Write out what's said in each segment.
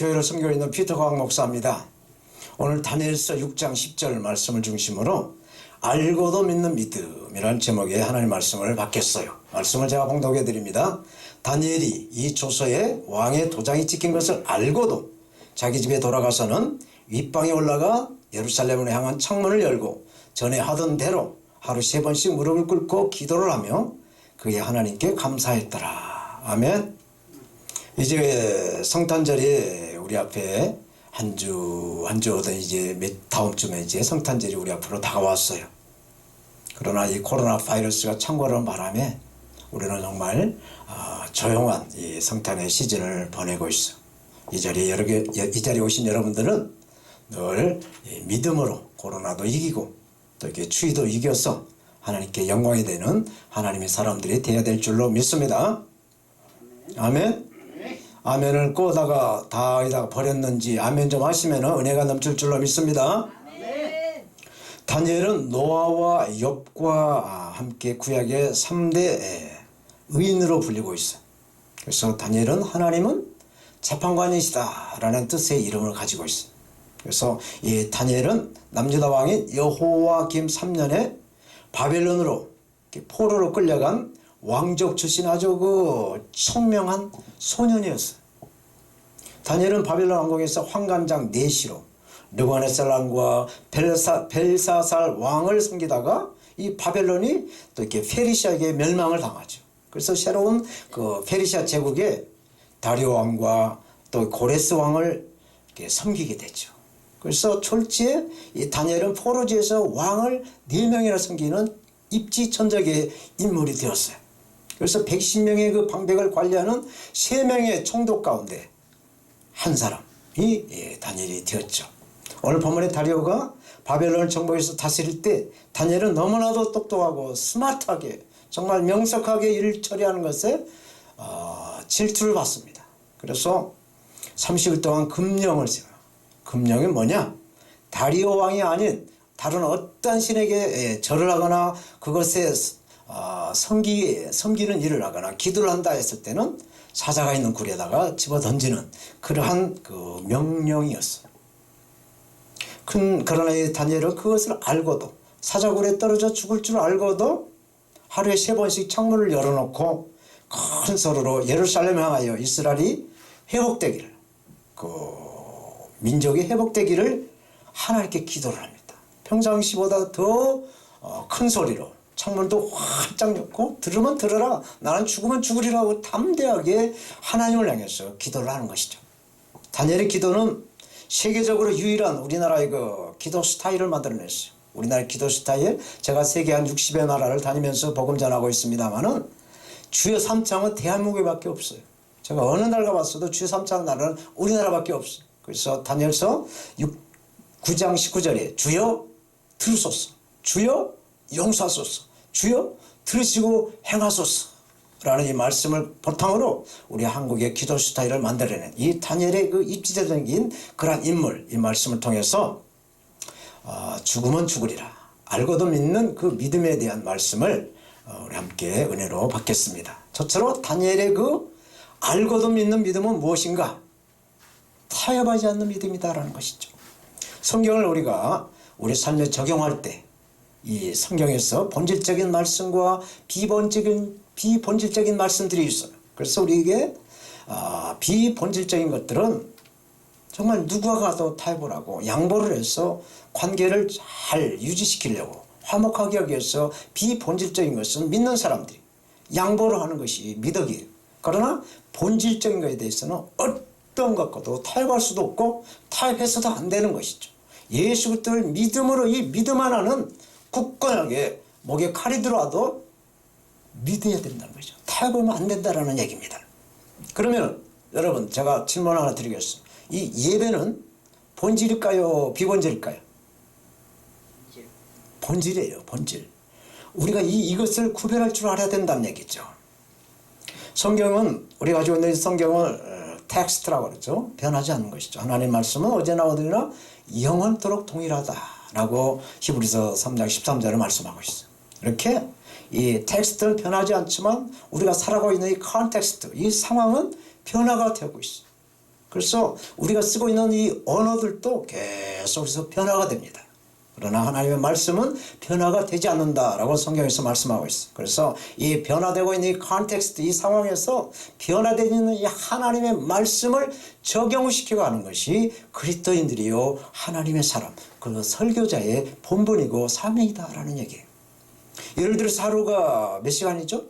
교회를 섬기고 있는 피터 광 목사입니다. 오늘 다니엘서 6장 10절 말씀을 중심으로 알고도 믿는 믿음이라는 제목의 하나님 말씀을 받겠어요. 말씀을 제가 봉독해 드립니다. 다니엘이 이 조서에 왕의 도장이 찍힌 것을 알고도 자기 집에 돌아가서는 윗방에 올라가 예루살렘을 향한 창문을 열고 전에 하던 대로 하루 3번씩 무릎을 꿇고 기도를 하며 그의 하나님께 감사했더라. 아멘. 이제 성탄절이 우리 앞에 한 주 오던 이제 다음 주면 이제 성탄절이 우리 앞으로 다가왔어요. 그러나 이 코로나 바이러스가 창궐하는 바람에 우리는 정말 조용한 이 성탄의 시즌을 보내고 있어. 이 자리에 오신 여러분들은 늘 믿음으로 코로나도 이기고 또 이렇게 추위도 이겨서 하나님께 영광이 되는 하나님의 사람들이 되어야 될 줄로 믿습니다. 아멘. 아멘을 꼬다가 다에다가 버렸는지 아멘 좀 하시면 은혜가 넘칠 줄로 믿습니다. 아멘. 다니엘은 노아와 욥과 함께 구약의 3대 의인으로 불리고 있어. 그래서 다니엘은 하나님은 재판관이시다 라는 뜻의 이름을 가지고 있어. 그래서 이 다니엘은 남유다 왕인 여호와김 3년에 바벨론으로 포로로 끌려간 왕족 출신 아주 총명한 소년이었어요. 다니엘은 바벨론 왕국에서 환관장 내시로 느부갓네살 왕과 벨사살 왕을 섬기다가 이 바벨론이 또 이렇게 페르시아에게 멸망을 당하죠. 그래서 새로운 그 페르시아 제국의 다리오 왕과 또 고레스 왕을 이렇게 섬기게 되죠. 그래서 졸지에 이 다니엘은 포로지에서 왕을 4명이나 섬기는 입지천적의 인물이 되었어요. 그래서 110명의 그 방백을 관리하는 3명의 총독 가운데 한 사람이 다니엘이 되었죠. 오늘 본문의 다리오가 바벨론을 정복해서 다스릴 때 다니엘은 너무나도 똑똑하고 스마트하게 정말 명석하게 일을 처리하는 것에 질투를 받습니다. 그래서 30일 동안 금령을 세워요. 금령이 뭐냐? 다리오 왕이 아닌 다른 어떤 신에게 절을 하거나 그것에 섬기는 일을 하거나 기도를 한다 했을 때는 사자가 있는 굴에다가 집어 던지는 그러한 그 명령이었어요. 그러나 이 다니엘은 그것을 알고도 사자굴에 떨어져 죽을 줄 알고도 하루에 3번씩 창문을 열어놓고 큰 소리로 예루살렘을 향하여 이스라엘이 회복되기를 민족이 회복되기를 하나님께 기도를 합니다. 평상시보다 더 큰 소리로 창문도 활짝 열고 들으면 들어라 나는 죽으면 죽으리라고 담대하게 하나님을 향해서 기도를 하는 것이죠. 다니엘의 기도는 세계적으로 유일한 우리나라의 그 기도 스타일을 만들어냈어요. 우리나라의 기도 스타일 제가 세계 한 60여 나라를 다니면서 복음 전하고 있습니다만은 주요 3장은 대한민국에밖에 없어요. 제가 어느 날 가봤어도 주요 3장 나라는 우리나라밖에 없어요. 그래서 다니엘서 9장 19절에 주여 들으소서 주여 용서하소서 주여 들으시고 행하소서 라는 이 말씀을 바탕으로 우리 한국의 기도 스타일을 만들어낸 이 다니엘의 그 입지적인 그러한 인물 이 말씀을 통해서 죽으면 죽으리라 알고도 믿는 그 믿음에 대한 말씀을 우리 함께 은혜로 받겠습니다. 첫째로 다니엘의 그 알고도 믿는 믿음은 무엇인가? 타협하지 않는 믿음이다라는 것이죠. 성경을 우리가 우리 삶에 적용할 때 이 성경에서 본질적인 말씀과 비본질적인 말씀들이 있어요. 그래서 우리에게 비본질적인 것들은 정말 누구와 가도 타협을 하고 양보를 해서 관계를 잘 유지시키려고 화목하게 하기 위해서 비본질적인 것은 믿는 사람들이 양보를 하는 것이 미덕이에요. 그러나 본질적인 것에 대해서는 어떤 것과도 타협할 수도 없고 타협해서도 안 되는 것이죠. 예수 그리스도를 믿음으로 이 믿음 하나는 굳건하게 목에 칼이 들어와도 믿어야 된다는 거죠. 타협하면 안 된다는 얘기입니다. 그러면 여러분 제가 질문 하나 드리겠습니다. 이 예배는 본질일까요? 비본질일까요? 본질이에요. 본질. 우리가 이것을 구별할 줄 알아야 된다는 얘기죠. 성경은 우리가 가지고 있는 성경을 텍스트라고 그러죠. 변하지 않는 것이죠. 하나님의 말씀은 어제나 오늘이나 영원토록 동일하다라고 히브리서 3장 13절을 말씀하고 있어요. 이렇게 이 텍스트는 변하지 않지만 우리가 살아가고 있는 이 컨텍스트, 이 상황은 변화가 되고 있어요. 그래서 우리가 쓰고 있는 이 언어들도 계속해서 변화가 됩니다. 그러나 하나님의 말씀은 변화가 되지 않는다라고 성경에서 말씀하고 있어요. 그래서 이 변화되고 있는 이 컨텍스트, 이 상황에서 변화되고 있는 이 하나님의 말씀을 적용시키고 하는 것이 그리스도인들이요 하나님의 사람, 그 설교자의 본분이고 사명이다라는 얘기예요. 예를 들어서 하루가 몇 시간이죠?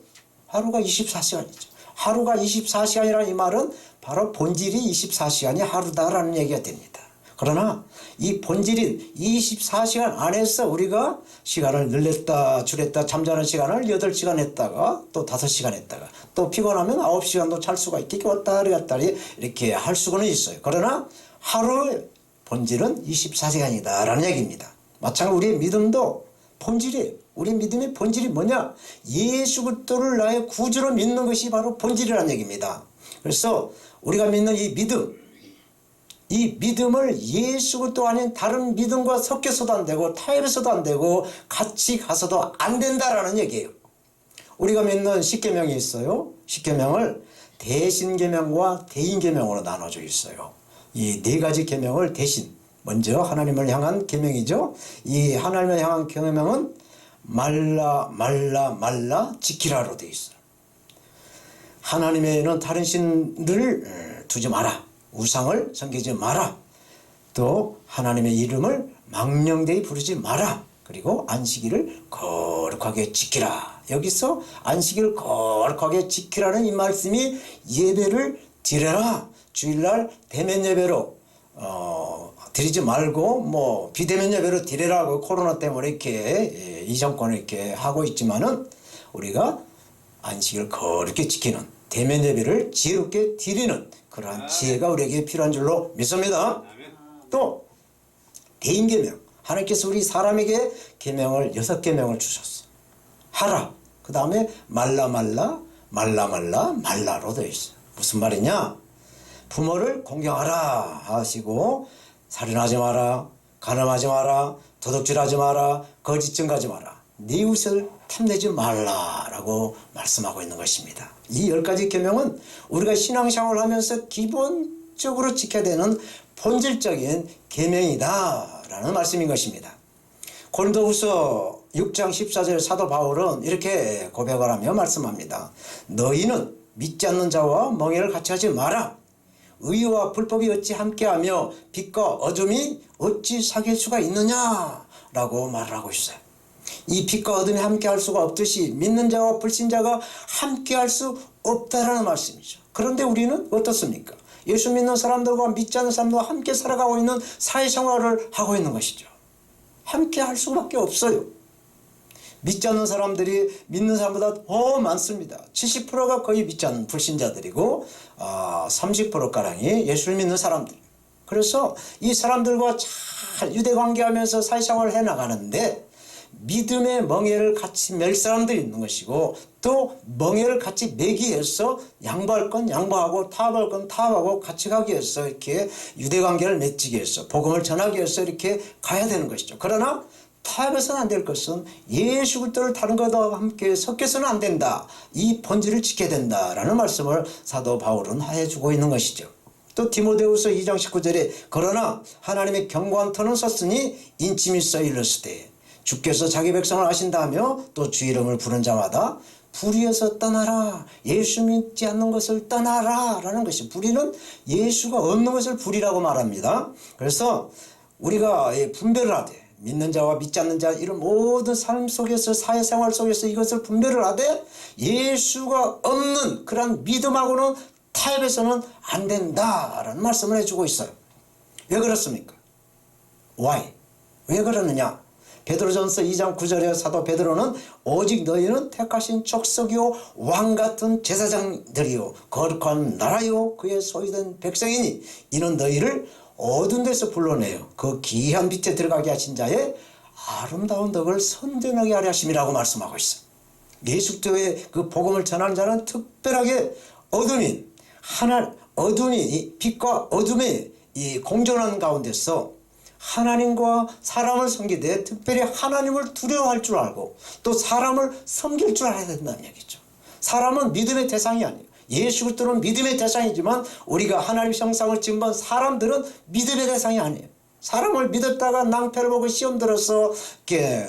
하루가 24시간이죠. 하루가 24시간이라는 이 말은 바로 본질이 24시간이 하루다라는 얘기가 됩니다. 그러나 이 본질인 24시간 안에서 우리가 시간을 늘렸다 줄였다 잠자는 시간을 8시간 했다가 또 5시간 했다가 또 피곤하면 9시간도 잘 수가 있겠고 왔다리 갔다리 이렇게 할 수는 있어요. 그러나 하루의 본질은 24시간이다라는 얘기입니다. 마찬가지로 우리의 믿음도 본질이에요. 우리 믿음의 본질이 뭐냐? 예수 그리스도를 나의 구주로 믿는 것이 바로 본질이라는 얘기입니다. 그래서 우리가 믿는 이 믿음을 예수 그리스도 아닌 다른 믿음과 섞여서도 안 되고 타협해서도 안 되고 같이 가서도 안 된다라는 얘기예요. 우리가 믿는 십계명이 있어요. 십계명을 대신계명과 대인계명으로 나눠져 있어요. 이 네 가지 계명을 대신, 먼저 하나님을 향한 계명이죠. 이 하나님을 향한 계명은 말라 지키라로 되어 있어요. 하나님에는 다른 신들을 두지 마라. 우상을 섬기지 마라. 또 하나님의 이름을 망령되이 부르지 마라. 그리고 안식일을 거룩하게 지키라. 여기서 안식일을 거룩하게 지키라는 이 말씀이 예배를 드려라. 주일날 대면 예배로 드리지 말고 비대면 예배로 드리라고 코로나 때문에 이렇게 이 정권을 이렇게 하고 있지만은 우리가 안식일을 거룩하게 지키는 대면 예배를 지혜롭게 드리는 그러한 지혜가 우리에게 필요한 줄로 믿습니다. 또 대인계명, 하나님께서 우리 사람에게 계명을 6계명을 주셨어. 하라. 그 다음에 말라로 되어 있어요. 무슨 말이냐? 부모를 공경하라 하시고 살인하지 마라, 간음하지 마라, 도둑질하지 마라, 거짓 증거하지 마라, 네 이웃을 탐내지 말라라고 말씀하고 있는 것입니다. 이 10가지 계명은 우리가 신앙생활을 하면서 기본적으로 지켜야 되는 본질적인 계명이다라는 말씀인 것입니다. 고린도후서 6장 14절 사도 바울은 이렇게 고백을 하며 말씀합니다. 너희는 믿지 않는 자와 멍에를 같이 하지 마라. 의와 불법이 어찌 함께하며 빛과 어둠이 어찌 사귈 수가 있느냐라고 말을 하고 있어요. 이 빛과 어둠이 함께할 수가 없듯이 믿는 자와 불신자가 함께할 수 없다라는 말씀이죠. 그런데 우리는 어떻습니까? 예수 믿는 사람들과 믿지 않는 사람들과 함께 살아가고 있는 사회생활을 하고 있는 것이죠. 함께할 수밖에 없어요. 믿지 않는 사람들이 믿는 사람보다 더 많습니다. 70%가 거의 믿지 않는 불신자들이고 30%가량이 예수를 믿는 사람들. 그래서 이 사람들과 잘 유대관계하면서 사회생활을 해나가는데 믿음의 멍에를 같이 맬 사람들이 있는 것이고 또 멍에를 같이 매기 위해서 양보할 건 양보하고 타협할 건 타협하고 같이 가기 위해서 이렇게 유대관계를 맺기 위해서 복음을 전하기 위해서 이렇게 가야 되는 것이죠. 그러나 타협해서는 안 될 것은 예수 그리스도를 다른 것과 함께 섞여서는 안 된다. 이 본질을 지켜야 된다라는 말씀을 사도 바울은 해주고 있는 것이죠. 또 디모데후서 2장 19절에 그러나 하나님의 견고한 터는 썼으니 인침이 써 일렀으되 주께서 자기 백성을 아신다며 또 주 이름을 부른 자마다 불의에서 떠나라. 예수 믿지 않는 것을 떠나라 라는 것이, 불의는 예수가 없는 것을 불의라고 말합니다. 그래서 우리가 분별을 하되 믿는 자와 믿지 않는 자 이런 모든 삶 속에서 사회생활 속에서 이것을 분별을 하되 예수가 없는 그런 믿음하고는 타협해서는 안 된다라는 말씀을 해주고 있어요. 왜 그렇습니까? Why? 왜 그러느냐? 베드로전서 2장 9절에 사도 베드로는 오직 너희는 택하신 족속이요 왕같은 제사장들이요 거룩한 나라요 그의 소유된 백성이니 이는 너희를 어두운 데서 불러내요 그 기이한 빛에 들어가게 하신 자의 아름다운 덕을 선전하게 하려 하심이라고 말씀하고 있어요. 예수 그리스도의 그 복음을 전하는 자는 특별하게 어둠이 빛과 어둠의 이 공존하는 가운데서 하나님과 사람을 섬기되 특별히 하나님을 두려워할 줄 알고 또 사람을 섬길 줄 알아야 된다는 얘기죠. 사람은 믿음의 대상이 아니에요. 예수 그리스도는 믿음의 대상이지만 우리가 하나님 형상을 지은 사람들은 믿음의 대상이 아니에요. 사람을 믿었다가 낭패를 보고 시험 들어서 이렇게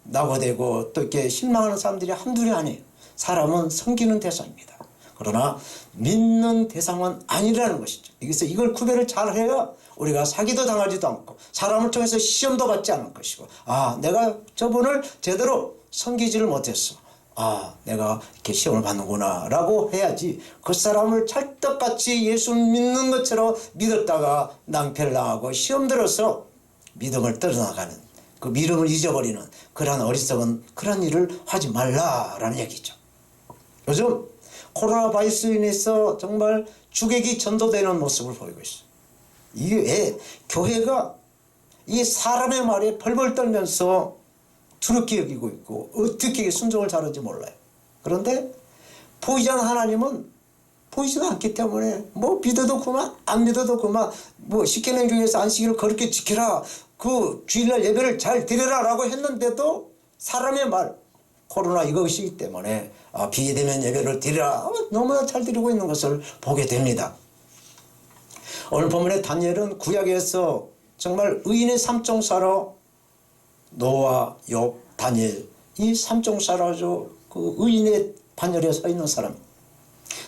낙오되고 또 이렇게 실망하는 사람들이 한둘이 아니에요. 사람은 섬기는 대상입니다. 그러나 믿는 대상은 아니라는 것이죠. 그래서 이걸 구별을 잘 해야 우리가 사기도 당하지도 않고 사람을 통해서 시험도 받지 않을 것이고, 아, 내가 저분을 제대로 섬기지를 못했어. 아, 내가 이렇게 시험을 받는구나 라고 해야지, 그 사람을 찰떡같이 예수 믿는 것처럼 믿었다가 낭패를 당하고 시험 들어서 믿음을 떨어나가는, 그 믿음을 잊어버리는 그러한 어리석은 그런 일을 하지 말라라는 얘기죠. 요즘 코로나 바이러스로 인해서 정말 주객이 전도되는 모습을 보이고 있어요. 이게 왜 교회가 이 사람의 말에 벌벌 떨면서 두렵게 여기고 있고 어떻게 순종을 잘하는지 몰라요. 그런데 보이지 않는 하나님은 보이지도 않기 때문에 뭐 믿어도 그만 안 믿어도 그만, 뭐 십계명 중에서 안식일을 그렇게 지켜라, 그 주일날 예배를 잘 드려라 라고 했는데도 사람의 말, 코로나 이것이기 때문에 비대면 예배를 드리라, 너무나 잘 드리고 있는 것을 보게 됩니다. 오늘 본문의 다니엘은 구약에서 정말 의인의 삼총사로 노아, 욥, 다니엘, 이 삼총사로 그 의인의 반열에 서 있는 사람.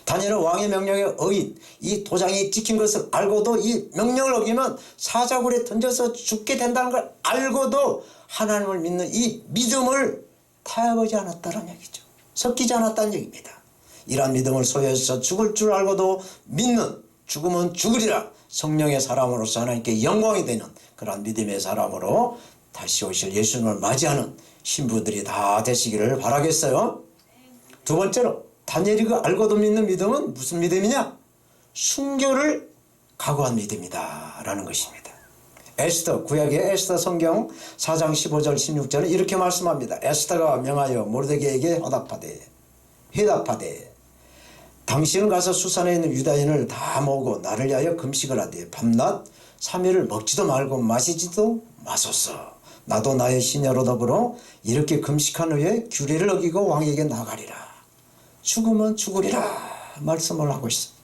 다니엘은 왕의 명령에 의인, 이 도장이 찍힌 것을 알고도 이 명령을 어기면 사자굴에 던져서 죽게 된다는 걸 알고도 하나님을 믿는 이 믿음을 타협하지 않았다는 얘기죠. 섞이지 않았다는 얘기입니다. 이러한 믿음을 소유해서 죽을 줄 알고도 믿는, 죽으면 죽으리라, 성령의 사람으로서 하나님께 영광이 되는 그러한 믿음의 사람으로 다시 오실 예수님을 맞이하는 신부들이 다 되시기를 바라겠어요. 두 번째로 다니엘이 그 알고도 믿는 믿음은 무슨 믿음이냐? 순교를 각오한 믿음이다 라는 것입니다. 에스더, 구약의 에스더 성경 4장 15절 16절은 이렇게 말씀합니다. 에스더가 명하여 모르드게에게 회답하되 당신은 가서 수산에 있는 유다인을 다 모으고 나를 위하여 금식을 하되 밤낮 3일을 먹지도 말고 마시지도 마소서. 나도 나의 시녀로 더불어 이렇게 금식한 후에 규례를 어기고 왕에게 나가리라. 죽으면 죽으리라 말씀을 하고 있습니다.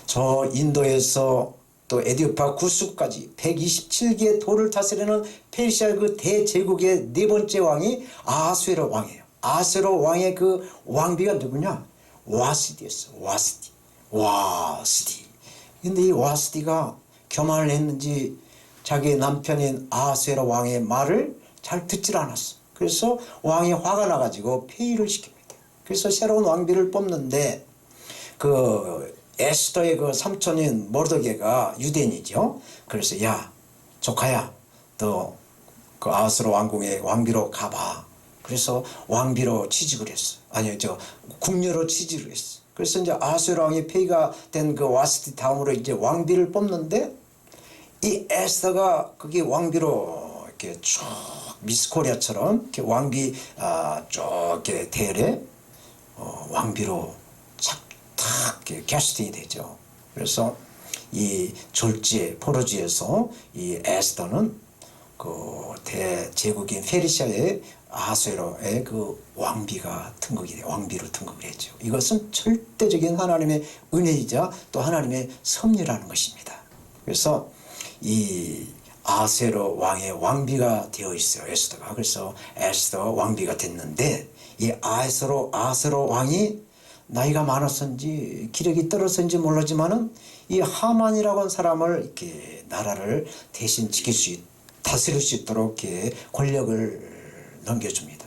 저 인도에서 또 에디오파 구스까지 127개의 도를 다스리는 페르시아 그 대제국의 네 번째 왕이 아하수에로 왕이에요. 아하수에로 왕의 그 왕비가 누구냐? 와스디였어. 와스디. 근데 이 와스디가 교만을 했는지 자기 남편인 아하수에로 왕의 말을 잘 듣질 않았어. 그래서 왕이 화가 나가지고 폐위를 시킵니다. 그래서 새로운 왕비를 뽑는데 그 에스더의 그 삼촌인 모르드게가 유대인이죠. 그래서 야 조카야, 너 그 아하수에로 왕궁의 왕비로 가봐. 그래서 왕비로 취직을 했어. 아니요, 궁녀로 취직을 했어. 그래서 이제 아하수에로 왕이 폐위가 된 그 와스디 다음으로 이제 왕비를 뽑는데 이 에스더가 그게 왕비로 이렇게 쭉 미스 코리아처럼 이렇게 왕비 쭉 이렇게 대열에 왕비로 탁 캐스팅이 되죠. 그래서 이 졸지에 포로지에서 이 에스더는 그 대제국인 페르시아의 아하수에로의 그 왕비가 등극이 돼, 왕비로 등극을 했죠. 이것은 절대적인 하나님의 은혜이자 또 하나님의 섭리라는 것입니다. 그래서 이 아하수에로 왕의 왕비가 되어 있어요, 에스더가. 그래서 에스더 왕비가 됐는데 이 아하수에로 왕이 나이가 많았는지 기력이 떨어졌는지 모르지만은 이 하만이라고 하는 사람을 이렇게 나라를 대신 다스릴 수 있도록 이렇게 권력을 넘겨줍니다.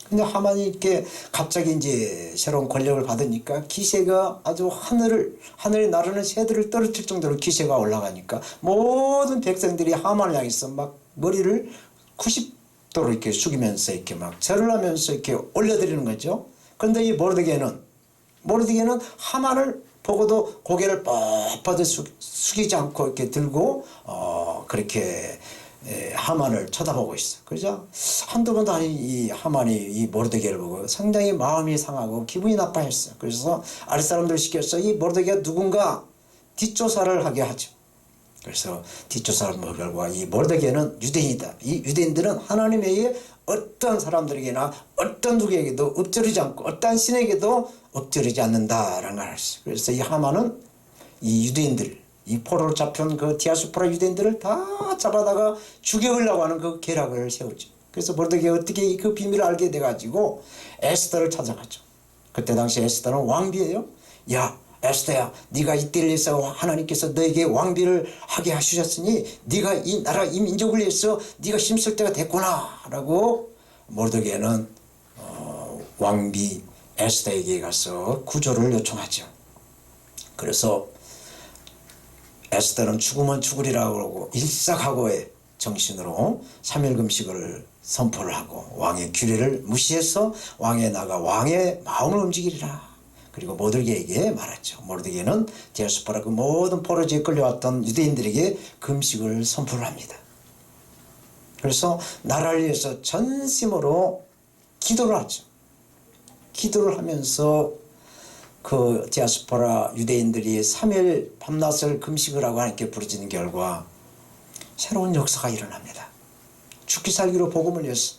근데 하만이 이렇게 갑자기 이제 새로운 권력을 받으니까 기세가 아주 하늘에 나르는 새들을 떨어뜨릴 정도로 기세가 올라가니까 모든 백성들이 하만을 향해서 막 머리를 90도로 이렇게 숙이면서 이렇게 막 절을 하면서 이렇게 올려드리는 거죠. 그런데 이 모르드게는 하만을 보고도 고개를 뻣뻣이 숙이지 않고 이렇게 들고 그렇게 하만을 쳐다보고 있어. 그죠? 한두 번도 아닌 이 하만이 이 모르드게를 보고 상당히 마음이 상하고 기분이 나빠했어. 그래서 아랫사람들 시켜서 이 모르드게가 누군가 뒷조사를 하게 하죠. 그래서 뒷조사를 본 결과 이 모르드게는 유대인이다. 이 유대인들은 하나님 외에 어떤 사람들에게나 어떤 누구에게도 엎드리지 않고 어떤 신에게도 엎드리지 않는다라는 걸 알았어요. 그래서 이 하만은 이 유대인들, 이 포로로 잡혀온 그 디아스포라 유대인들을 다 잡아다가 죽여보려고 하는 그 계략을 세우죠. 그래서 모르드게 어떻게 그 비밀을 알게 돼가지고 에스더를 찾아가죠. 그때 당시 에스더는 왕비예요. 야 에스더야, 네가 이때를 위해서 하나님께서 너에게 왕비를 하게 하셨으니 네가 이 나라 이 민족을 위해서 네가 힘쓸 때가 됐구나 라고 모르드게는 왕비 에스더에게 가서 구조를 요청하죠. 그래서 에스더는 죽으면 죽으리라고 그러고 일사각오의 정신으로 3일 금식을 선포를 하고 왕의 규례를 무시해서 왕에 나가 왕의 마음을 움직이리라. 그리고 모르드게에게 말했죠. 모르드게는 디아스포라 그 모든 포로지에 끌려왔던 유대인들에게 금식을 선포를 합니다. 그래서 나라를 위해서 전심으로 기도를 하죠. 기도를 하면서 그 디아스포라 유대인들이 3일 밤낮을 금식을 하고 하나님께 부르짖는 결과 새로운 역사가 일어납니다. 죽기 살기로 복음을 위해서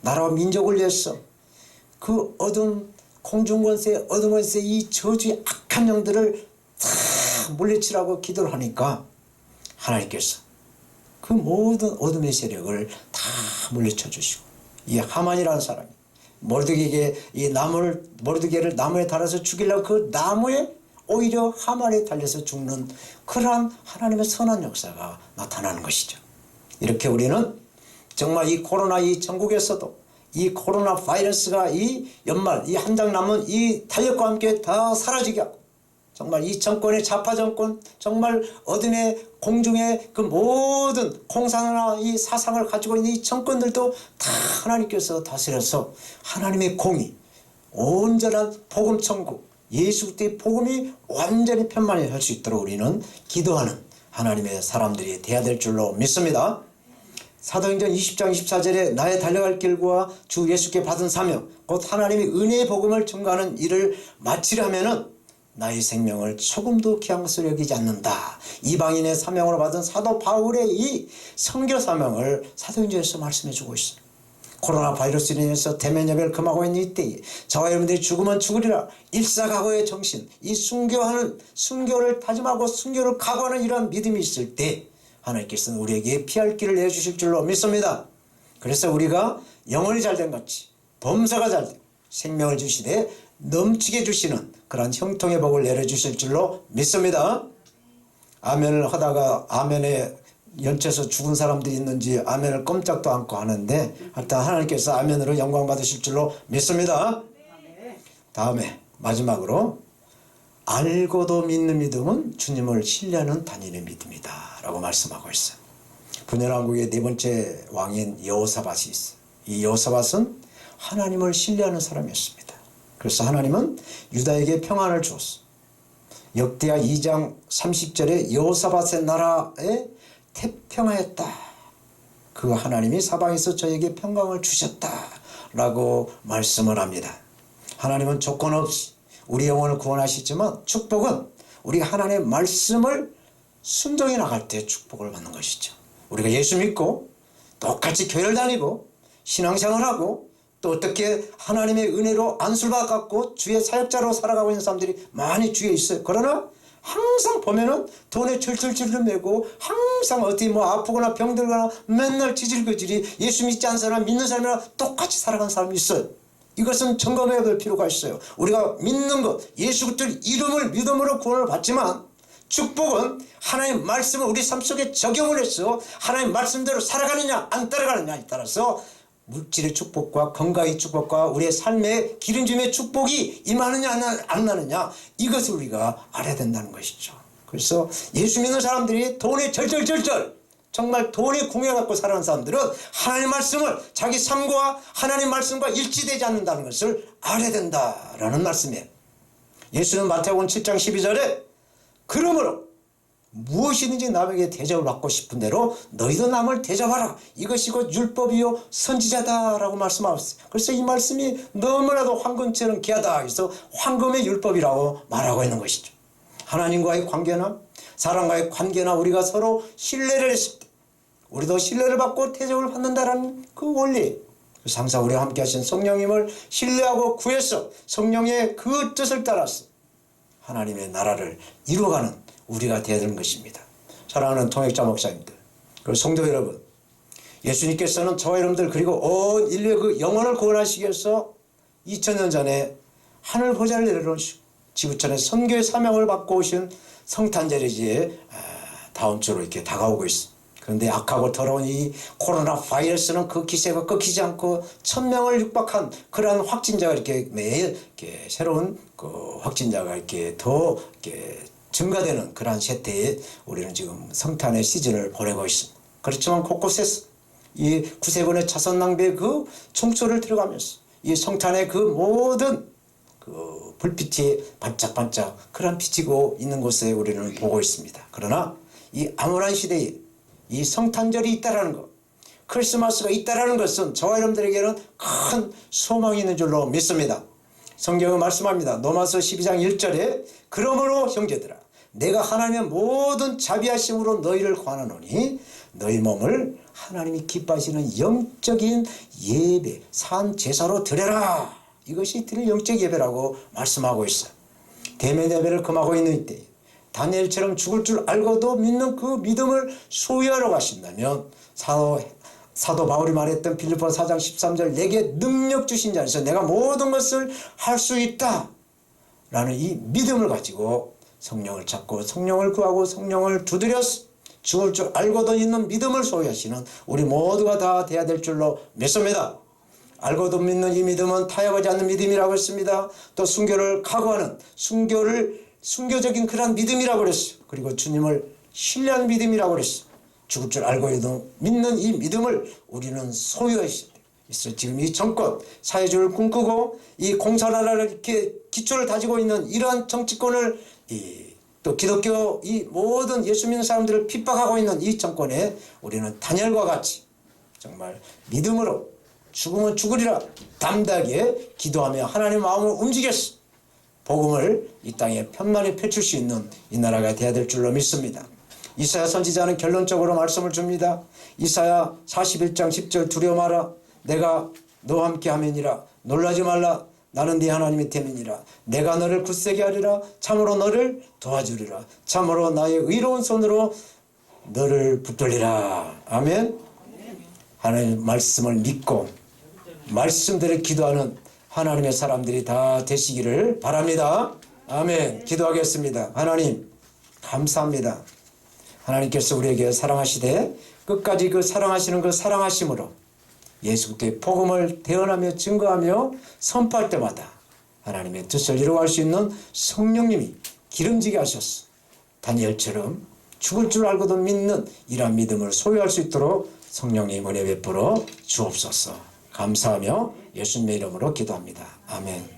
나라와 민족을 위해서 그 어두운 공중권세 어두운 권세 이 저주의 악한 영들을 다 물리치라고 기도를 하니까 하나님께서 그 모든 어둠의 세력을 다 물리쳐 주시고 이 하만이라는 사람이 모르드게에게 이 모르드게를 나무에 달아서 죽이려고 그 나무에 오히려 하만에 달려서 죽는 그러한 하나님의 선한 역사가 나타나는 것이죠. 이렇게 우리는 정말 이 코로나 이 전국에서도 이 코로나 바이러스가 이 연말 이 한 장 남은 이 탄력과 함께 다 사라지게 하고 정말 이 정권의 좌파 정권 정말 어둠의 공중의 그 모든 공산화나 이 사상을 가지고 있는 이 정권들도 다 하나님께서 다스려서 하나님의 공의 온전한 복음 천국 예수 그리스도의 복음이 완전히 편만할 수 있도록 우리는 기도하는 하나님의 사람들이 되어야 될 줄로 믿습니다. 사도행전 20장 24절에 나의 달려갈 길과 주 예수께 받은 사명 곧 하나님의 은혜의 복음을 전가하는 일을 마치려면은 나의 생명을 조금도 귀한 것으로 여기지 않는다. 이방인의 사명으로 받은 사도 바울의 이 선교 사명을 사도행전에서 말씀해 주고 있어요. 코로나 바이러스로 인해서 대면 예배를 금하고 있는 이때에 저와 여러분들이 죽으면 죽으리라 일사각오의 정신 이 순교를 다짐하고 순교를 각오하는 이러한 믿음이 있을 때 하나님께서는 우리에게 피할 길을 내주실 줄로 믿습니다. 그래서 우리가 영혼이 잘된 같이 범사가 잘되고 생명을 주시되 넘치게 주시는 그런 형통의 복을 내려주실 줄로 믿습니다. 아멘을 하다가 아멘에 연체해서 죽은 사람들이 있는지 아멘을 꼼짝도 않고 하는데 하여튼 하나님께서 아멘으로 영광 받으실 줄로 믿습니다. 다음에 마지막으로 알고도 믿는 믿음은 주님을 신뢰하는 단인의 믿음이다 라고 말씀하고 있어요. 분열왕국의 네 번째 왕인 여호사밧이 있어요. 이 여호사밧은 하나님을 신뢰하는 사람이었습니다. 그래서 하나님은 유다에게 평안을 주었어. 역대하 2장 30절에 여호사밧의 나라에 태평하였다. 그 하나님이 사방에서 저에게 평강을 주셨다 라고 말씀을 합니다. 하나님은 조건 없이 우리 영혼을 구원하시지만 축복은 우리가 하나님의 말씀을 순종해 나갈 때 축복을 받는 것이죠. 우리가 예수 믿고 똑같이 교회를 다니고 신앙생활하고 또 어떻게 하나님의 은혜로 안술받았고 주의 사역자로 살아가고 있는 사람들이 많이 주위에 있어요. 그러나 항상 보면은 돈에 철철철철 매고 항상 어디 뭐 아프거나 병들거나 맨날 지질거질이 예수 믿지 않는 사람 믿는 사람이랑 똑같이 살아가는 사람이 있어요. 이것은 점검해야 될 필요가 있어요. 우리가 믿는 것 예수 그리스도의 이름을 믿음으로 구원을 받지만 축복은 하나님의 말씀을 우리 삶 속에 적용을 해서 하나님의 말씀대로 살아가느냐 안 따라가느냐에 따라서 물질의 축복과 건강의 축복과 우리의 삶의 기름짐의 축복이 임하느냐 안 나느냐 이것을 우리가 알아야 된다는 것이죠. 그래서 예수 믿는 사람들이 돈에 절절절절 정말 돈에 궁해갖고 살아가는 사람들은 하나님의 말씀을 자기 삶과 하나님의 말씀과 일치되지 않는다는 것을 알아야 된다라는 말씀이에요. 예수는 마태복음 7장 12절에 그러므로 무엇이든지 남에게 대접을 받고 싶은 대로 너희도 남을 대접하라. 이것이 곧 율법이요 선지자다라고 말씀하셨어요. 그래서 이 말씀이 너무나도 황금처럼 귀하다. 그래서 황금의 율법이라고 말하고 있는 것이죠. 하나님과의 관계나 사람과의 관계나 우리가 서로 신뢰를 했을 때 우리도 신뢰를 받고 대접을 받는다라는 그 원리, 그래서 항상 우리와 함께 하신 성령님을 신뢰하고 구해서 성령의 그 뜻을 따라서 하나님의 나라를 이루어가는 우리가 되어야 되는 것입니다. 사랑하는 통역자 목사님들, 그리고 성도 여러분, 예수님께서는 저와 여러분들 그리고 온 인류의 그 영혼을 구원하시기 위해서 2000년 전에 하늘 보좌를 내려놓으시고 지구촌에 선교의 사명을 받고 오신 성탄절이 다음 주로 이렇게 다가오고 있습니다. 그런데 악하고 더러운 이 코로나 바이러스는 그 기세가 끊기지 않고 1000명을 육박한 그러한 확진자가 이렇게 매일 이렇게 새로운 그 확진자가 이렇게 더 이렇게 증가되는 그러한 세태에 우리는 지금 성탄의 시즌을 보내고 있습니다. 그렇지만 곳곳에서 이 구세군의 자선 낭비의 그 총소를 들어가면서 이 성탄의 그 모든 그 불빛이 반짝반짝 그런 비치고 있는 곳에 우리는 보고 있습니다. 그러나 이 암울한 시대에 이 성탄절이 있다라는 것, 크리스마스가 있다라는 것은 저와 여러분들에게는 큰 소망이 있는 줄로 믿습니다. 성경은 말씀합니다. 로마서 12장 1절에 그러므로 형제들아 내가 하나님의 모든 자비하심으로 너희를 권하노니 너희 몸을 하나님이 기뻐하시는 영적인 예배, 산 제사로 드려라. 이것이 드릴 영적 예배라고 말씀하고 있어요. 대면 예배를 금하고 있는 이때 다니엘처럼 죽을 줄 알고도 믿는 그 믿음을 소유하러 가신다면 사도 바울이 말했던 빌립보서 4장 13절 내게 능력 주신 자에서 내가 모든 것을 할 수 있다 라는 이 믿음을 가지고 성령을 찾고 성령을 구하고 성령을 두드려서 죽을 줄 알고도 있는 믿음을 소유하시는 우리 모두가 다 돼야 될 줄로 믿습니다. 알고도 믿는 이 믿음은 타협하지 않는 믿음이라고 했습니다. 또 순교를 각오하는 순교적인 그런 믿음이라고 그랬어요. 그리고 주님을 신뢰하는 믿음이라고 그랬어요. 죽을 줄 알고도 믿는 이 믿음을 우리는 소유하셔야 돼요. 그래서 지금 이 정권, 사회주의를 꿈꾸고 이 공산화를 이렇게 기초를 다지고 있는 이러한 정치권을 또 기독교 이 모든 예수 믿는 사람들을 핍박하고 있는 이 정권에 우리는 다니엘과 같이 정말 믿음으로 죽으면 죽으리라 담대하게 기도하며 하나님의 마음을 움직였어. 복음을 이 땅에 편만히 펼칠 수 있는 이 나라가 되어야 될 줄로 믿습니다. 이사야 선지자는 결론적으로 말씀을 줍니다. 이사야 41장 10절 두려워 마라. 내가 너와 함께 하매니라. 놀라지 말라. 나는 네 하나님의 됨이니라. 내가 너를 굳세게 하리라. 참으로 너를 도와주리라. 참으로 나의 의로운 손으로 너를 붙들리라. 아멘. 하나님의 말씀을 믿고 말씀대로 기도하는 하나님의 사람들이 다 되시기를 바랍니다. 아멘. 기도하겠습니다. 하나님 감사합니다. 하나님께서 우리에게 사랑하시되 끝까지 그 사랑하시는 그 사랑하심으로 예수께 복음을 대언하며 증거하며 선포할 때마다 하나님의 뜻을 이루어갈 수 있는 성령님이 기름지게 하셨어. 다니엘처럼 죽을 줄 알고도 믿는 이러한 믿음을 소유할 수 있도록 성령님 은혜 베풀어 주옵소서. 감사하며 예수님의 이름으로 기도합니다. 아멘.